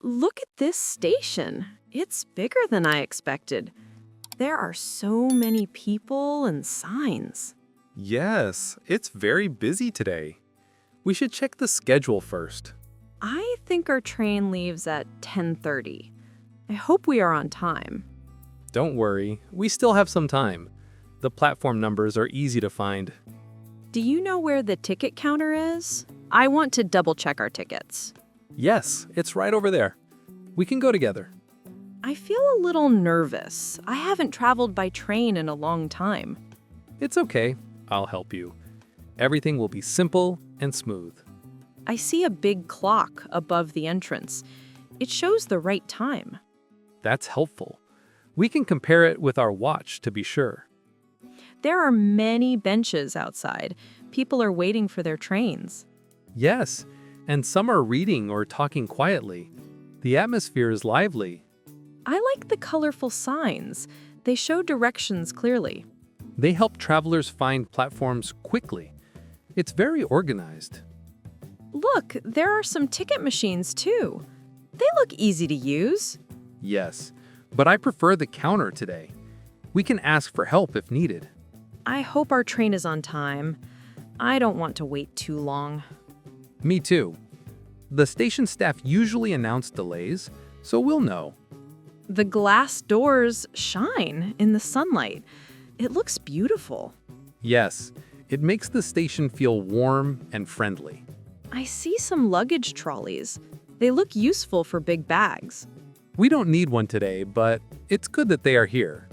Look at this station. It's bigger than I expected. There are so many people and signs. Yes, it's very busy today. We should check the schedule first. I think our train leaves at 10:30. I hope we are on time. Don't worry, we still have some time. The platform numbers are easy to find. Do you know where the ticket counter is? I want to double check our tickets. Yes, it's right over there. We can go together. I feel a little nervous. I haven't traveled by train in a long time. It's okay, I'll help you. Everything will be simple and smooth. I see a big clock above the entrance. It shows the right time. That's helpful. We can compare it with our watch to be sure. There are many benches outside. People are waiting for their trains. Yes, and some are reading or talking quietly. The atmosphere is lively. I like the colorful signs. They show directions clearly. They help travelers find platforms quickly. It's very organized. Look, there are some ticket machines too. They look easy to use. Yes, but I prefer the counter today. We can ask for help if needed. I hope our train is on time. I don't want to wait too long. Me too. The station staff usually announce delays, so we'll know. The glass doors shine in the sunlight. It looks beautiful. Yes, it makes the station feel warm and friendly. I see some luggage trolleys. They look useful for big bags. We don't need one today, but it's good that they are here.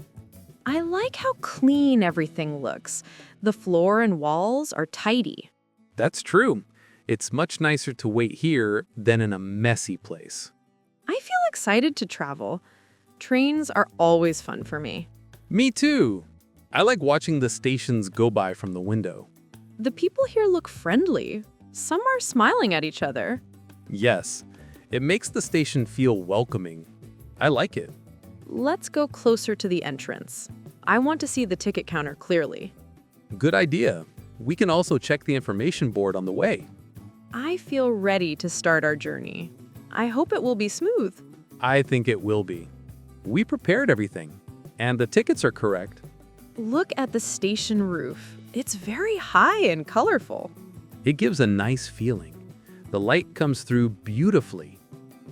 I like how clean everything looks. The floor and walls are tidy. That's true. It's much nicer to wait here than in a messy place. I feel excited to travel. Trains are always fun for me. Me too. I like watching the stations go by from the window. The people here look friendly. Some are smiling at each other. Yes, it makes the station feel welcoming. I like it. Let's go closer to the entrance. I want to see the ticket counter clearly. Good idea. We can also check the information board on the way. I feel ready to start our journey. I hope it will be smooth. I think it will be. We prepared everything, and the tickets are correct. Look at the station roof. It's very high and colorful. It gives a nice feeling. The light comes through beautifully.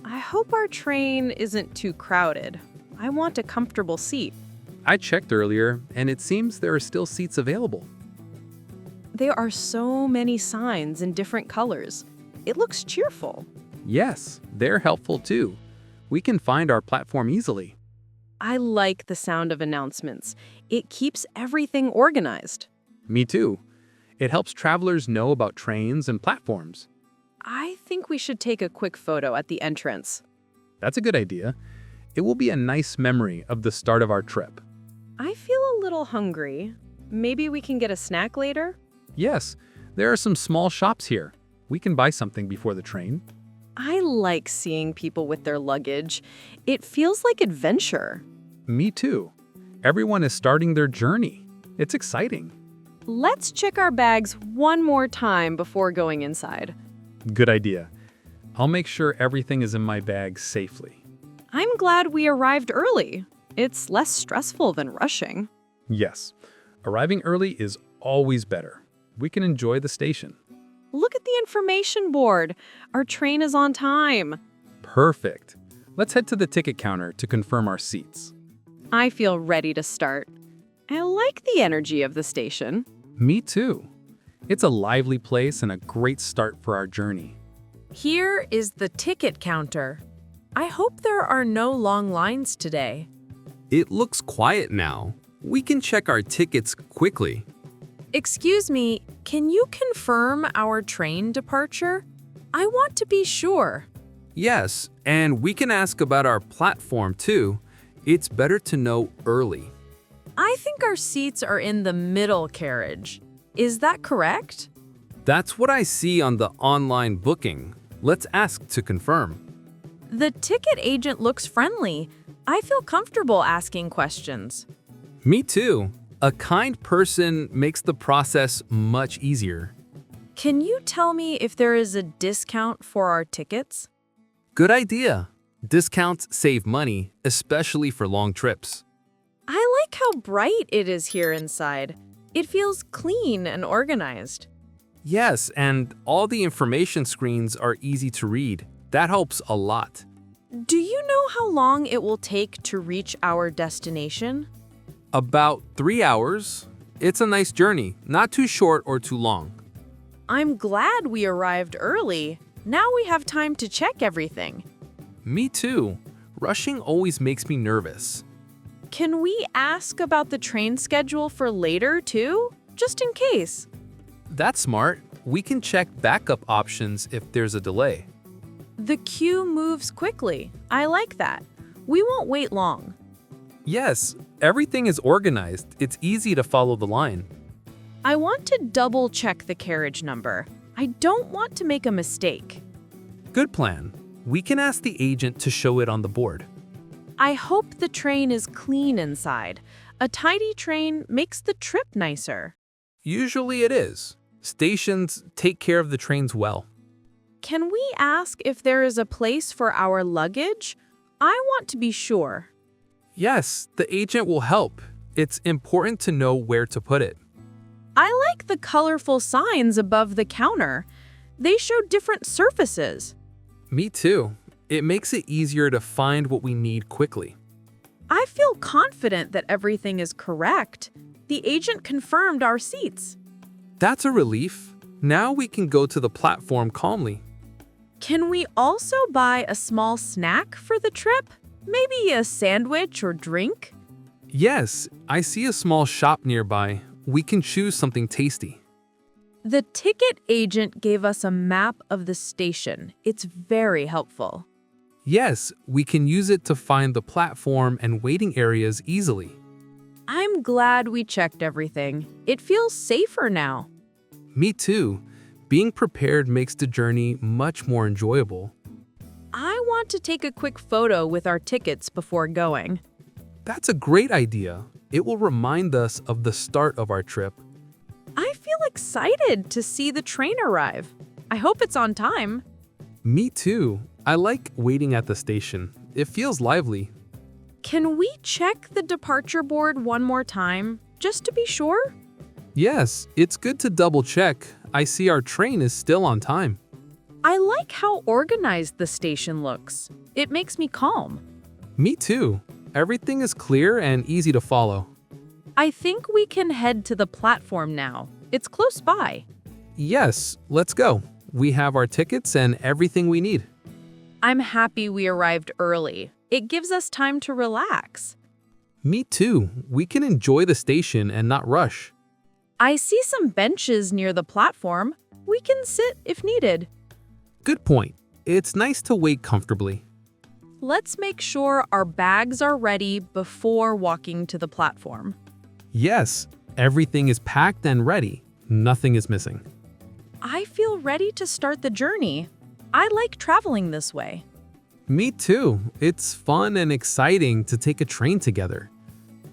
I hope our train isn't too crowded. I want a comfortable seat. I checked earlier, and it seems there are still seats available. There are so many signs in different colors. It looks cheerful. Yes, they're helpful too. We can find our platform easily. I like the sound of announcements. It keeps everything organized. Me too. It helps travelers know about trains and platforms. I think we should take a quick photo at the entrance. That's a good idea. It will be a nice memory of the start of our trip. I feel a little hungry. Maybe we can get a snack later? Yes, there are some small shops here. We can buy something before the train. I like seeing people with their luggage. It feels like adventure. Me too. Everyone is starting their journey. It's exciting. Let's check our bags one more time before going inside. Good idea. I'll make sure everything is in my bag safely. I'm glad we arrived early. It's less stressful than rushing. Yes, arriving early is always better. We can enjoy the station. Look at the information board. Our train is on time. Perfect. Let's head to the ticket counter to confirm our seats. I feel ready to start. I like the energy of the station. Me too. It's a lively place and a great start for our journey. Here is the ticket counter. I hope there are no long lines today. It looks quiet now. We can check our tickets quickly. Excuse me, can you confirm our train departure? I want to be sure. Yes, and we can ask about our platform too. It's better to know early. I think our seats are in the middle carriage. Is that correct? That's what I see on the online booking. Let's ask to confirm. The ticket agent looks friendly. I feel comfortable asking questions. Me too. A kind person makes the process much easier. Can you tell me if there is a discount for our tickets? Good idea. Discounts save money, especially for long trips. I like how bright it is here inside. It feels clean and organized. Yes, and all the information screens are easy to read. That helps a lot. Do you know how long it will take to reach our destination? About 3 hours. It's a nice journey, not too short or too long. I'm glad we arrived early. Now we have time to check everything. Me too. Rushing always makes me nervous. Can we ask about the train schedule for later too? Just in case. That's smart. We can check backup options if there's a delay. The queue moves quickly. I like that. We won't wait long. Yes, everything is organized. It's easy to follow the line. I want to double check the carriage number. I don't want to make a mistake. Good plan. We can ask the agent to show it on the board. I hope the train is clean inside. A tidy train makes the trip nicer. Usually it is. Stations take care of the trains well. Can we ask if there is a place for our luggage? I want to be sure. Yes, the agent will help. It's important to know where to put it. I like the colorful signs above the counter. They show different surfaces. Me too. It makes it easier to find what we need quickly. I feel confident that everything is correct. The agent confirmed our seats. That's a relief. Now we can go to the platform calmly. Can we also buy a small snack for the trip? Maybe a sandwich or drink? Yes, I see a small shop nearby. We can choose something tasty. The ticket agent gave us a map of the station. It's very helpful. Yes, we can use it to find the platform and waiting areas easily. I'm glad we checked everything. It feels safer now. Me too. Being prepared makes the journey much more enjoyable. I want to take a quick photo with our tickets before going. That's a great idea. It will remind us of the start of our trip. I feel excited to see the train arrive. I hope it's on time. Me too. I like waiting at the station. It feels lively. Can we check the departure board one more time, just to be sure? Yes, it's good to double check. I see our train is still on time. I like how organized the station looks. It makes me calm. Me too. Everything is clear and easy to follow. I think we can head to the platform now. It's close by. Yes, let's go. We have our tickets and everything we need. I'm happy we arrived early. It gives us time to relax. Me too. We can enjoy the station and not rush. I see some benches near the platform. We can sit if needed. Good point. It's nice to wait comfortably. Let's make sure our bags are ready before walking to the platform. Yes, everything is packed and ready. Nothing is missing. I feel ready to start the journey. I like traveling this way. Me too. It's fun and exciting to take a train together.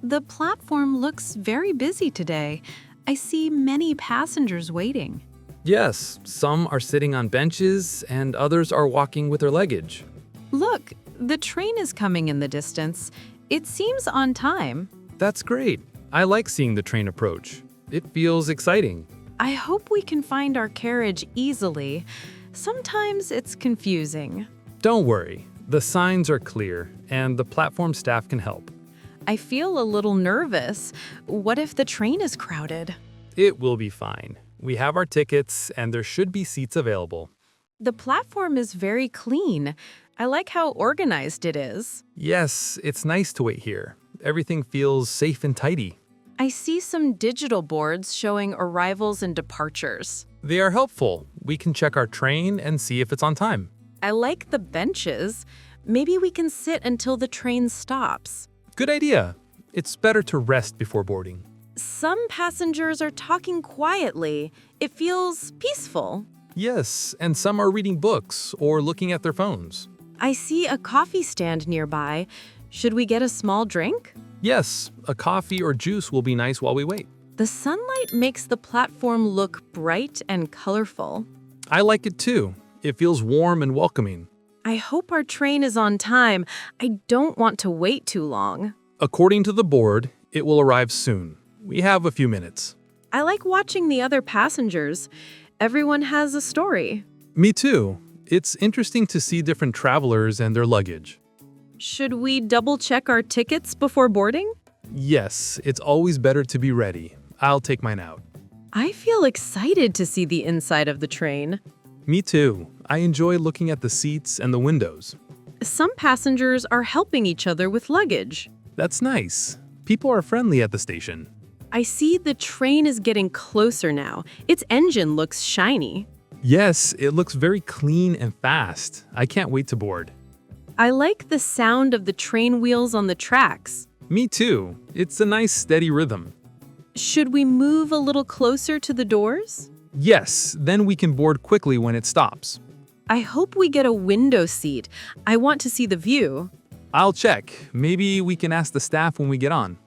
The platform looks very busy today. I see many passengers waiting. Yes, some are sitting on benches and others are walking with their luggage. Look, the train is coming in the distance. It seems on time. That's great. I like seeing the train approach. It feels exciting. I hope we can find our carriage easily. Sometimes it's confusing. Don't worry, the signs are clear and the platform staff can help. I feel a little nervous. What if the train is crowded? It will be fine. We have our tickets and there should be seats available. The platform is very clean. I like how organized it is. Yes, it's nice to wait here. Everything feels safe and tidy. I see some digital boards showing arrivals and departures. They are helpful. We can check our train and see if it's on time. I like the benches. Maybe we can sit until the train stops. Good idea. It's better to rest before boarding. Some passengers are talking quietly. It feels peaceful. Yes, and some are reading books or looking at their phones. I see a coffee stand nearby. Should we get a small drink? Yes, a coffee or juice will be nice while we wait. The sunlight makes the platform look bright and colorful. I like it too. It feels warm and welcoming. I hope our train is on time. I don't want to wait too long. According to the board, it will arrive soon. We have a few minutes. I like watching the other passengers. Everyone has a story. Me too. It's interesting to see different travelers and their luggage. Should we double-check our tickets before boarding? Yes, it's always better to be ready. I'll take mine out. I feel excited to see the inside of the train. Me too. I enjoy looking at the seats and the windows. Some passengers are helping each other with luggage. That's nice. People are friendly at the station. I see the train is getting closer now. Its engine looks shiny. Yes, it looks very clean and fast. I can't wait to board. I like the sound of the train wheels on the tracks. Me too. It's a nice steady rhythm. Should we move a little closer to the doors? Yes, then we can board quickly when it stops. I hope we get a window seat. I want to see the view. I'll check. Maybe we can ask the staff when we get on.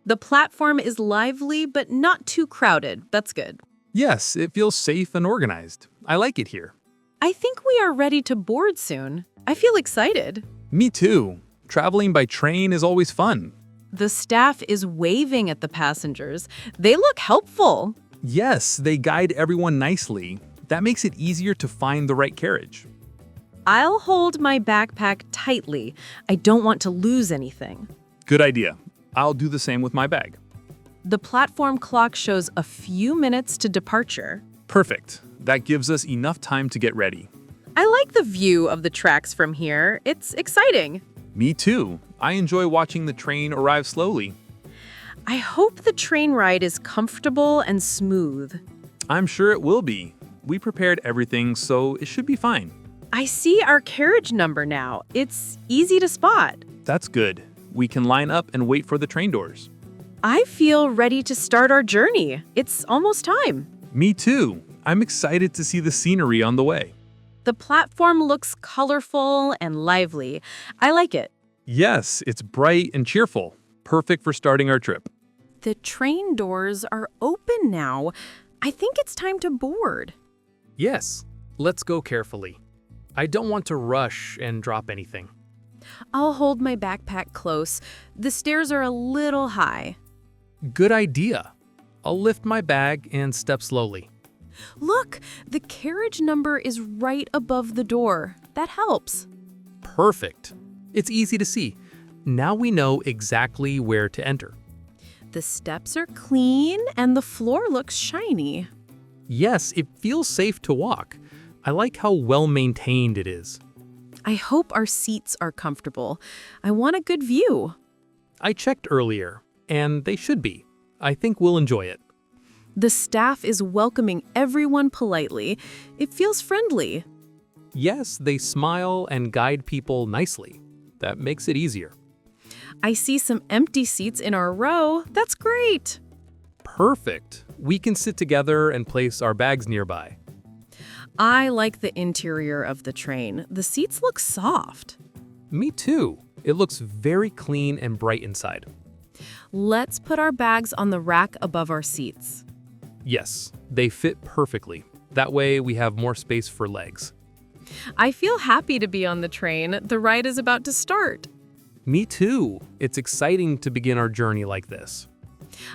The platform is lively but not too crowded. That's good. Yes, it feels safe and organized. I like it here. I think we are ready to board soon. I feel excited. Me too. Traveling by train is always fun. The staff is waving at the passengers. They look helpful. Yes, they guide everyone nicely. That makes it easier to find the right carriage. I'll hold my backpack tightly. I don't want to lose anything. Good idea. I'll do the same with my bag. The platform clock shows a few minutes to departure. Perfect. That gives us enough time to get ready. I like the view of the tracks from here. It's exciting. Me too. I enjoy watching the train arrive slowly. I hope the train ride is comfortable and smooth. I'm sure it will be. We prepared everything, so it should be fine. I see our carriage number now. It's easy to spot. That's good. We can line up and wait for the train doors. I feel ready to start our journey. It's almost time. Me too. I'm excited to see the scenery on the way. The platform looks colorful and lively. I like it. Yes, it's bright and cheerful. Perfect for starting our trip. The train doors are open now. I think it's time to board. Yes, let's go carefully. I don't want to rush and drop anything. I'll hold my backpack close. The stairs are a little high. Good idea. I'll lift my bag and step slowly. Look, the carriage number is right above the door. That helps. Perfect. It's easy to see. Now we know exactly where to enter. The steps are clean and the floor looks shiny. Yes, it feels safe to walk. I like how well maintained it is. I hope our seats are comfortable. I want a good view. I checked earlier, and they should be. I think we'll enjoy it. The staff is welcoming everyone politely. It feels friendly. Yes, they smile and guide people nicely. That makes it easier. I see some empty seats in our row. That's great. Perfect. We can sit together and place our bags nearby. I like the interior of the train. The seats look soft. Me too. It looks very clean and bright inside. Let's put our bags on the rack above our seats. Yes, they fit perfectly. That way we have more space for legs. I feel happy to be on the train. The ride is about to start. Me too. It's exciting to begin our journey like this.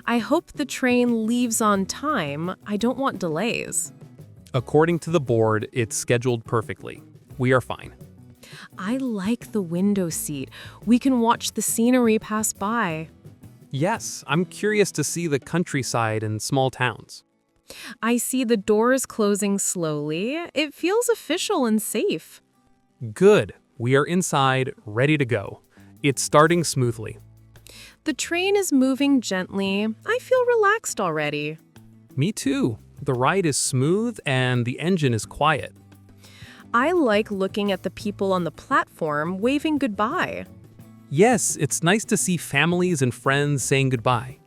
I hope the train leaves on time. I don't want delays. According to the board, it's scheduled perfectly. We are fine. I like the window seat. We can watch the scenery pass by. Yes, I'm curious to see the countryside and small towns. I see the doors closing slowly. It feels official and safe. Good. We are inside, ready to go. It's starting smoothly. The train is moving gently. I feel relaxed already. Me too. The ride is smooth and the engine is quiet. I like looking at the people on the platform waving goodbye. Yes, it's nice to see families and friends saying goodbye.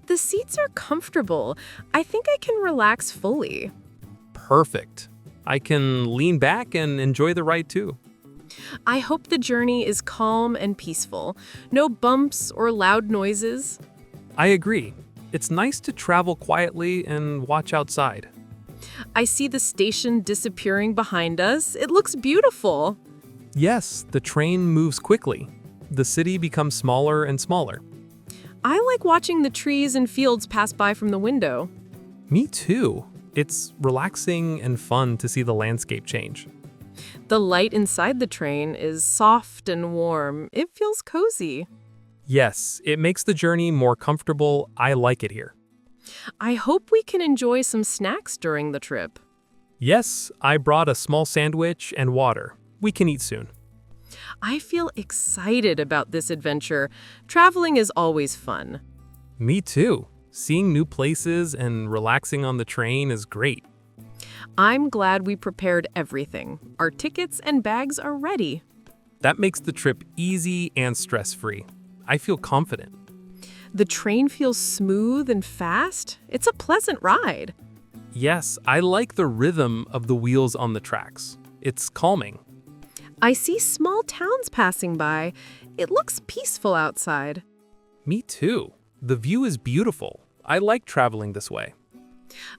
The seats are comfortable. I think I can relax fully. Perfect. I can lean back and enjoy the ride too. I hope the journey is calm and peaceful. No bumps or loud noises. I agree. It's nice to travel quietly and watch outside. I see the station disappearing behind us. It looks beautiful. Yes, the train moves quickly. The city becomes smaller and smaller. I like watching the trees and fields pass by from the window. Me too. It's relaxing and fun to see the landscape change. The light inside the train is soft and warm. It feels cozy. Yes, it makes the journey more comfortable. I like it here. I hope we can enjoy some snacks during the trip. Yes, I brought a small sandwich and water. We can eat soon. I feel excited about this adventure. Traveling is always fun. Me too. Seeing new places and relaxing on the train is great. I'm glad we prepared everything. Our tickets and bags are ready. That makes the trip easy and stress-free. I feel confident. The train feels smooth and fast. It's a pleasant ride. Yes, I like the rhythm of the wheels on the tracks. It's calming. I see small towns passing by. It looks peaceful outside. Me too. The view is beautiful. I like traveling this way.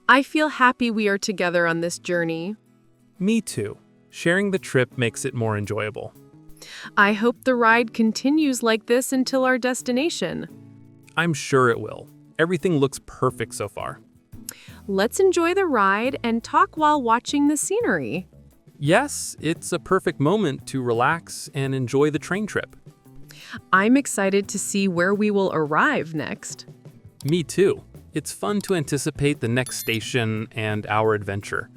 I feel happy we are together on this journey. Me too. Sharing the trip makes it more enjoyable. I hope the ride continues like this until our destination. I'm sure it will. Everything looks perfect so far. Let's enjoy the ride and talk while watching the scenery. Yes, it's a perfect moment to relax and enjoy the train trip. I'm excited to see where we will arrive next. Me too. It's fun to anticipate the next station and our adventure.